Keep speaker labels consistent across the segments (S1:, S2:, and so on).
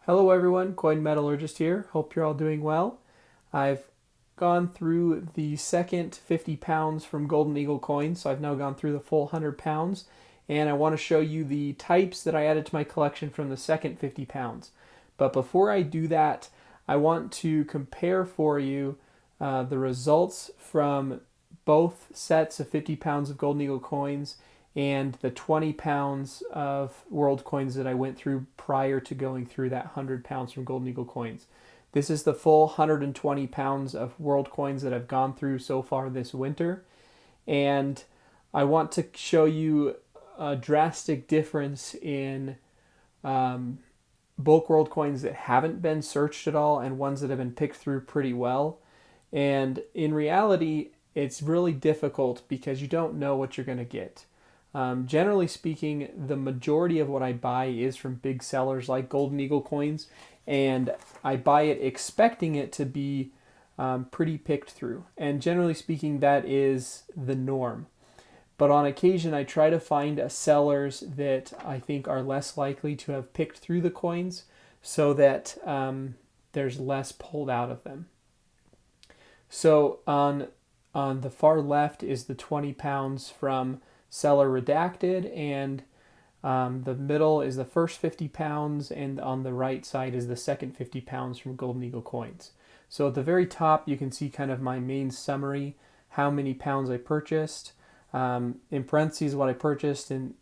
S1: Hello everyone, coinmetallurgist here. Hope you're all doing well. I've gone through the second 50 pounds from Golden Eagle coins, so I've now gone through the full 100 pounds, and I want to show you the types that I added to my collection from the second 50 pounds. But before I do that, I want to compare for you the results from both sets of 50 pounds of Golden Eagle coins and the 20 pounds of world coins that I went through prior to going through that 100 pounds from Golden Eagle coins. This is the full 120 pounds of world coins that I've gone through so far this winter. And I want to show you a drastic difference in bulk world coins that haven't been searched at all and ones that have been picked through pretty well. And in reality, it's really difficult because you don't know what you're going to get. Generally speaking, the majority of what I buy is from big sellers like Golden Eagle coins, and I buy it expecting it to be pretty picked through. And generally speaking, that is the norm. But on occasion, I try to find sellers that I think are less likely to have picked through the coins so that there's less pulled out of them. So on the far left is the 20 pounds from seller redacted, and the middle is the first 50 pounds, and on the right side is the second 50 pounds from Golden Eagle coins. So at the very top, you can see kind of my main summary, how many pounds I purchased, in parentheses what I purchased, and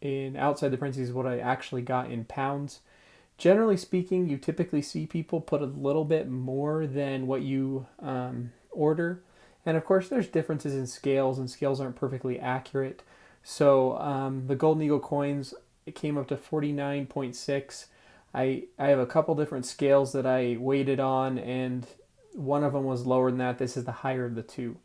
S1: in outside the parentheses what I actually got in pounds. Generally speaking, you typically see people put a little bit more than what you order. And of course, there's differences in scales, and scales aren't perfectly accurate. So the Golden Eagle coins, it came up to 49.6. I have a couple different scales that I weighted on, and one of them was lower than that. This is the higher of the two.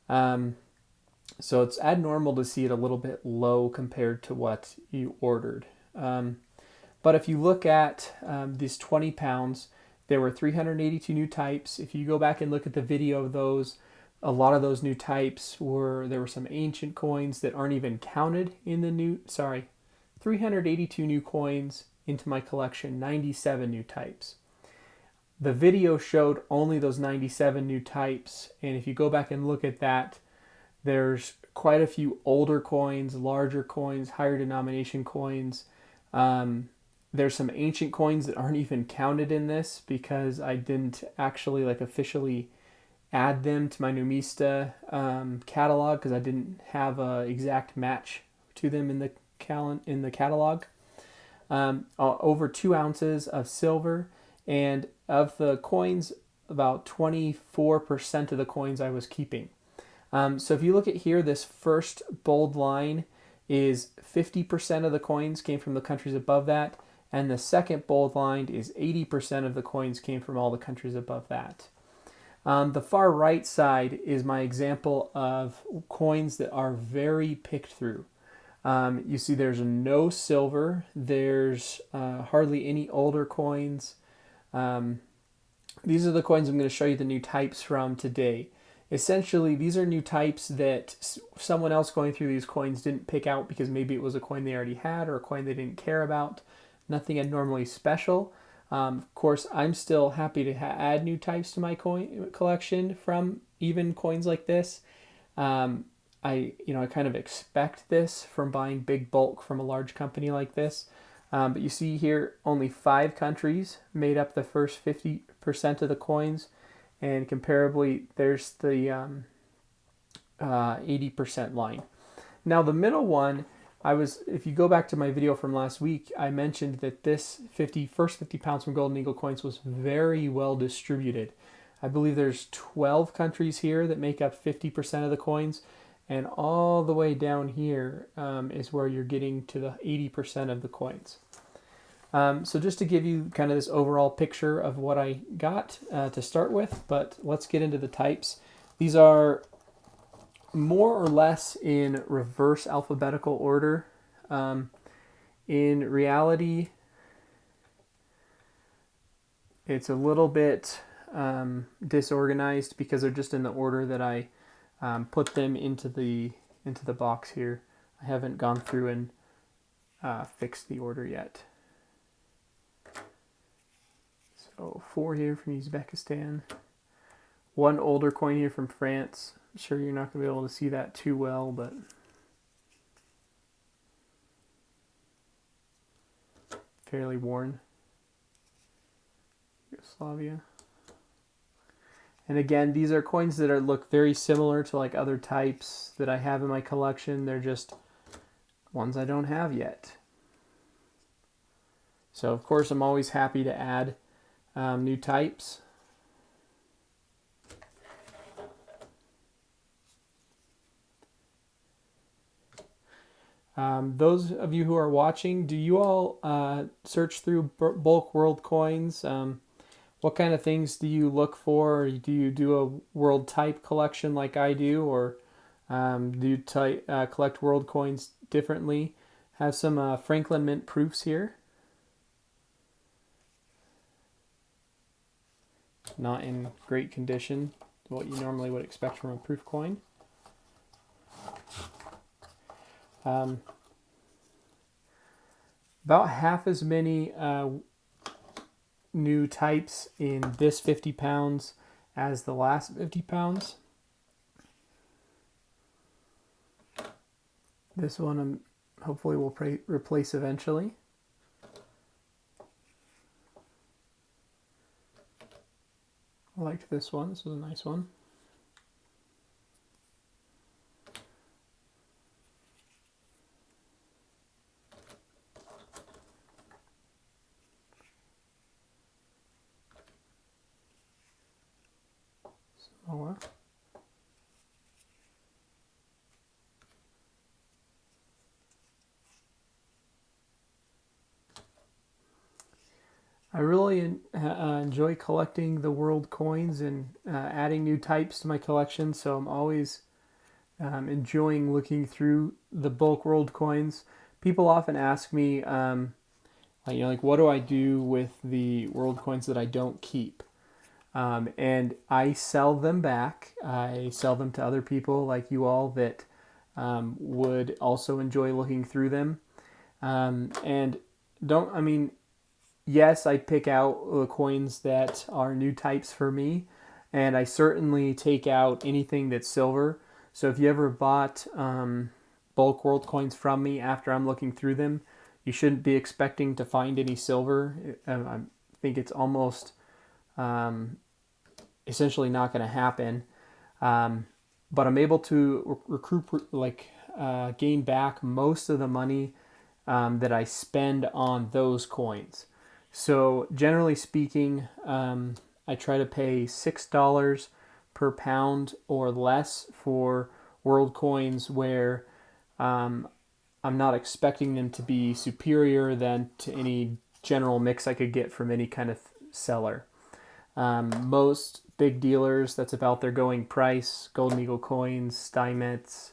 S1: So it's abnormal to see it a little bit low compared to what you ordered. But if you look at these 20 pounds, there were 382 new types. If you go back and look at the video of those, a lot of those new types there were some ancient coins that aren't even counted in the 382 new coins into my collection, 97 new types. The video showed only those 97 new types, and if you go back and look at that, there's quite a few older coins, larger coins, higher denomination coins. There's some ancient coins that aren't even counted in this because I didn't actually officially add them to my Numista catalog because I didn't have an exact match to them in the catalog. Over 2 ounces of silver, and of the coins, about 24% of the coins I was keeping. So if you look at here, this first bold line is 50% of the coins came from the countries above that, and the second bold line is 80% of the coins came from all the countries above that. The far right side is my example of coins that are very picked through. You see there's no silver, there's hardly any older coins. These are the coins I'm going to show you the new types from today. Essentially, these are new types that someone else going through these coins didn't pick out because maybe it was a coin they already had or a coin they didn't care about. Nothing abnormally special. Of course, I'm still happy to add new types to my coin collection from even coins like this. I kind of expect this from buying big bulk from a large company like this. But you see here, only 5 countries made up the first 50% of the coins, and comparably, there's the 80% line. Now the middle one, if you go back to my video from last week, I mentioned that this first 50 pounds from Golden Eagle coins was very well distributed. I believe there's 12 countries here that make up 50% of the coins, and all the way down here is where you're getting to the 80% of the coins. So just to give you kind of this overall picture of what I got to start with, but let's get into the types. These are more or less in reverse alphabetical order. In reality, it's a little bit disorganized because they're just in the order that I put them into the box here. I haven't gone through and fixed the order yet. So 4 here from Uzbekistan. One older coin here from France. I'm sure you're not going to be able to see that too well, but fairly worn. Yugoslavia. And again, these are coins that look very similar to like other types that I have in my collection. They're just ones I don't have yet. So of course I'm always happy to add new types. Those of you who are watching, do you all search through bulk world coins? What kind of things do you look for? Do you do a world type collection like I do, or do you collect world coins differently? Have some Franklin Mint proofs here. Not in great condition, what you normally would expect from a proof coin. About half as many new types in this 50 pounds as the last 50 pounds. This one hopefully will replace eventually. I liked this one. This was a nice one. Samoa. I really enjoy collecting the world coins and adding new types to my collection, so I'm always enjoying looking through the bulk world coins. People often ask me, like what do I do with the world coins that I don't keep? And I sell them back. I sell them to other people like you all that would also enjoy looking through them. Yes, I pick out the coins that are new types for me, and I certainly take out anything that's silver. So if you ever bought bulk world coins from me after I'm looking through them, you shouldn't be expecting to find any silver. I think it's almost essentially not going to happen. But I'm able to gain back most of the money that I spend on those coins. So generally speaking, I try to pay $6 per pound or less for world coins where I'm not expecting them to be superior than to any general mix I could get from any kind of seller. Most big dealers, that's about their going price. Golden Eagle Coins, Steinmetz,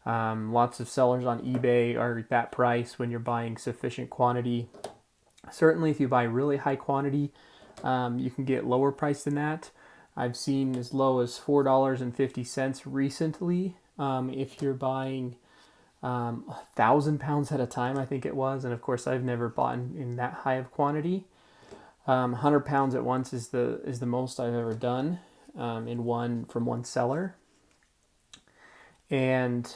S1: lots of sellers on eBay are at that price when you're buying sufficient quantity. Certainly if you buy really high quantity, you can get lower price than that. I've seen as low as $4.50 recently if you're buying 1,000 pounds at a time, I think it was. And of course, I've never bought in that high of quantity. 100 pounds at once is the most I've ever done from one seller. And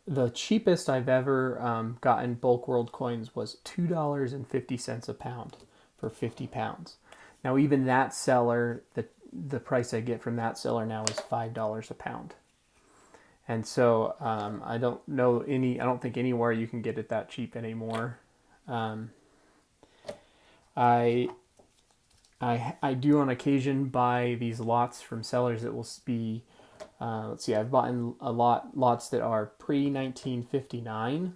S1: the cheapest I've ever gotten bulk world coins was $2.50 a pound for 50 pounds. Now even that seller, the price I get from that seller now is $5 a pound. And so I don't think anywhere you can get it that cheap anymore. I do on occasion buy these lots from sellers that will be, I've bought lots that are pre-1959,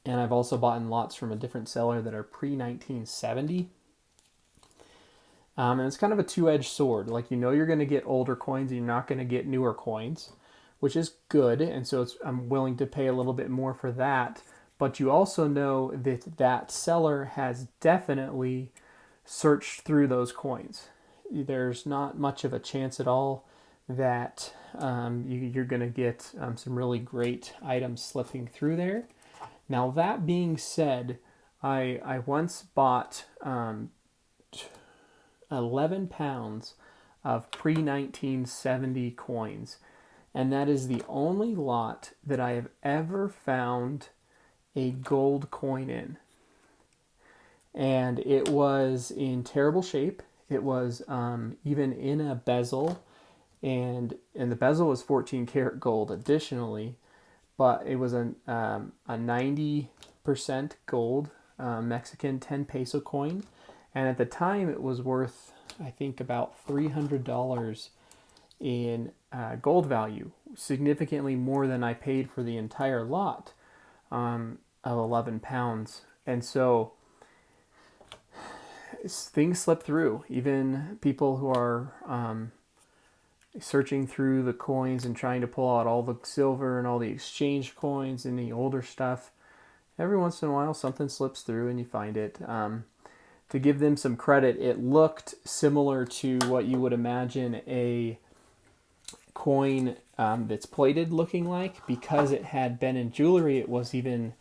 S1: and I've also bought lots from a different seller that are pre-1970. And it's kind of a two-edged sword. Like, you're going to get older coins and you're not going to get newer coins, which is good. And so I'm willing to pay a little bit more for that. But you also know that seller has definitely searched through those coins. There's not much of a chance at all that you're going to get some really great items slipping through there. Now, that being said, I once bought 11 pounds of pre-1970 coins, and that is the only lot that I have ever found a gold coin in. And it was in terrible shape. It was even in a bezel, and the bezel was 14 karat gold additionally, but it was a 90% gold Mexican 10 peso coin, and at the time it was worth, I think, about $300 in gold value, significantly more than I paid for the entire lot of 11 pounds. And so things slip through. Even people who are searching through the coins and trying to pull out all the silver and all the exchange coins and the older stuff, every once in a while something slips through and you find it. To give them some credit, it looked similar to what you would imagine a coin that's plated looking like. Because it had been in jewelry, it was even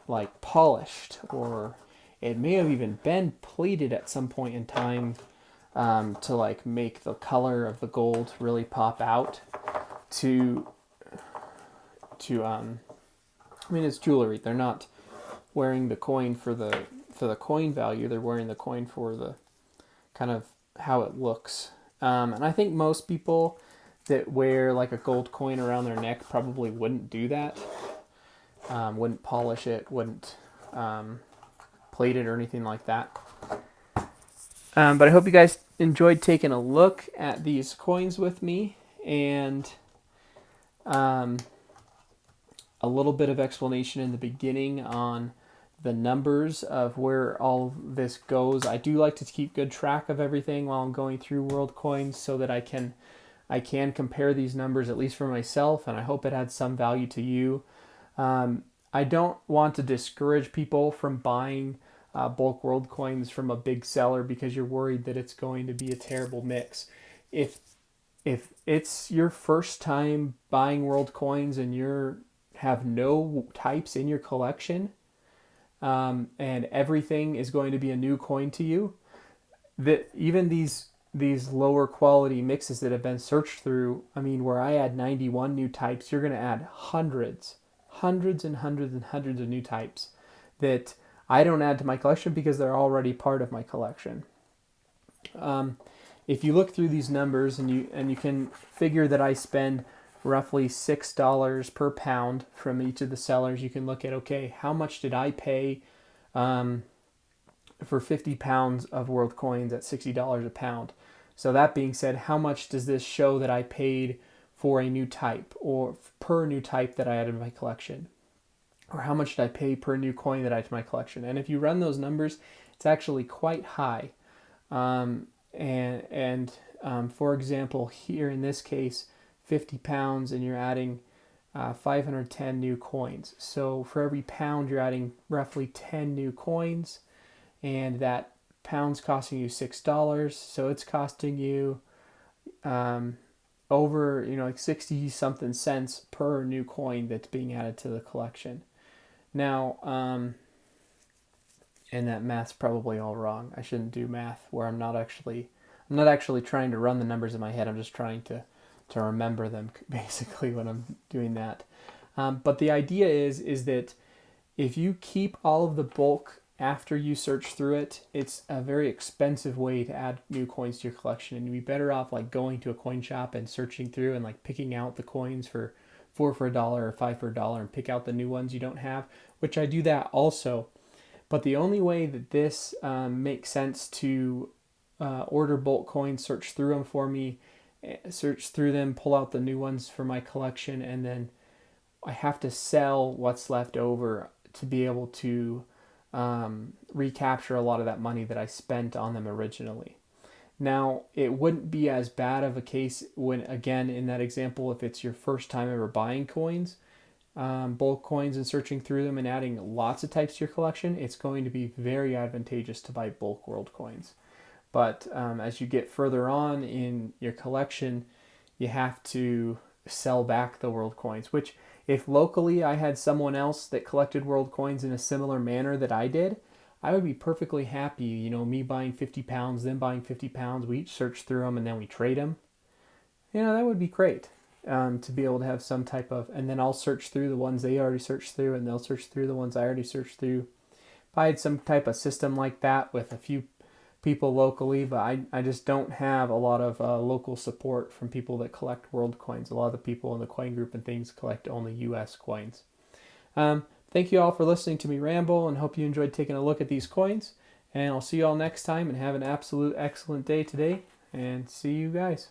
S1: like polished, or it may have even been plated at some point in time to like make the color of the gold really pop out. I mean, it's jewelry. They're not wearing the coin for the coin value. They're wearing the coin for the kind of how it looks. And I think most people that wear like a gold coin around their neck probably wouldn't do that. Wouldn't polish it, wouldn't plate it or anything like that. But I hope you guys enjoyed taking a look at these coins with me, and a little bit of explanation in the beginning on the numbers of where all this goes. I do like to keep good track of everything while I'm going through world coins so that I can compare these numbers, at least for myself, and I hope it adds some value to you. I don't want to discourage people from buying bulk world coins from a big seller because you're worried that it's going to be a terrible mix. If it's your first time buying world coins and you have no types in your collection, and everything is going to be a new coin to you, that even these lower quality mixes that have been searched through, I mean, where I add 91 new types, you're going to add hundreds and hundreds of new types that I don't add to my collection because they're already part of my collection. If you look through these numbers and you can figure that I spend roughly $6 per pound from each of the sellers, you can look at, okay, how much did I pay for 50 pounds of world coins at $60 a pound? So that being said, how much does this show that I paid for a new type, or per new type that I added to my collection? Or how much did I pay per new coin that I added to my collection? And if you run those numbers, it's actually quite high. For example, here in this case, 50 pounds, and you're adding 510 new coins. So for every pound, you're adding roughly 10 new coins, and that pound's costing you $6. So it's costing you over, like 60 something cents per new coin that's being added to the collection. Now, and that math's probably all wrong. I shouldn't do math where I'm not actually trying to run the numbers in my head. I'm just trying to remember them basically when I'm doing that. But the idea is that if you keep all of the bulk after you search through it, it's a very expensive way to add new coins to your collection, and you'd be better off like going to a coin shop and searching through and like picking out the coins for $4 for $1 or $5 for $1 and pick out the new ones you don't have, which I do that also. But the only way that this makes sense to order bulk coins, search through them for me, search through them, pull out the new ones for my collection, and then I have to sell what's left over to be able to recapture a lot of that money that I spent on them originally. Now, it wouldn't be as bad of a case when, again, in that example, if it's your first time ever buying coins, bulk coins, and searching through them and adding lots of types to your collection, it's going to be very advantageous to buy bulk world coins. But as you get further on in your collection, you have to sell back the world coins, which If locally I had someone else that collected world coins in a similar manner that I did, I would be perfectly happy, me buying 50 pounds, them buying 50 pounds. We each search through them and then we trade them. That would be great, to be able to have some type of, and then I'll search through the ones they already searched through and they'll search through the ones I already searched through. If I had some type of system like that with a few people locally, but I just don't have a lot of local support from people that collect world coins. A lot of the people in the coin group and things collect only US coins. Thank you all for listening to me ramble, and hope you enjoyed taking a look at these coins. And I'll see you all next time, and have an absolute excellent day today, and see you guys.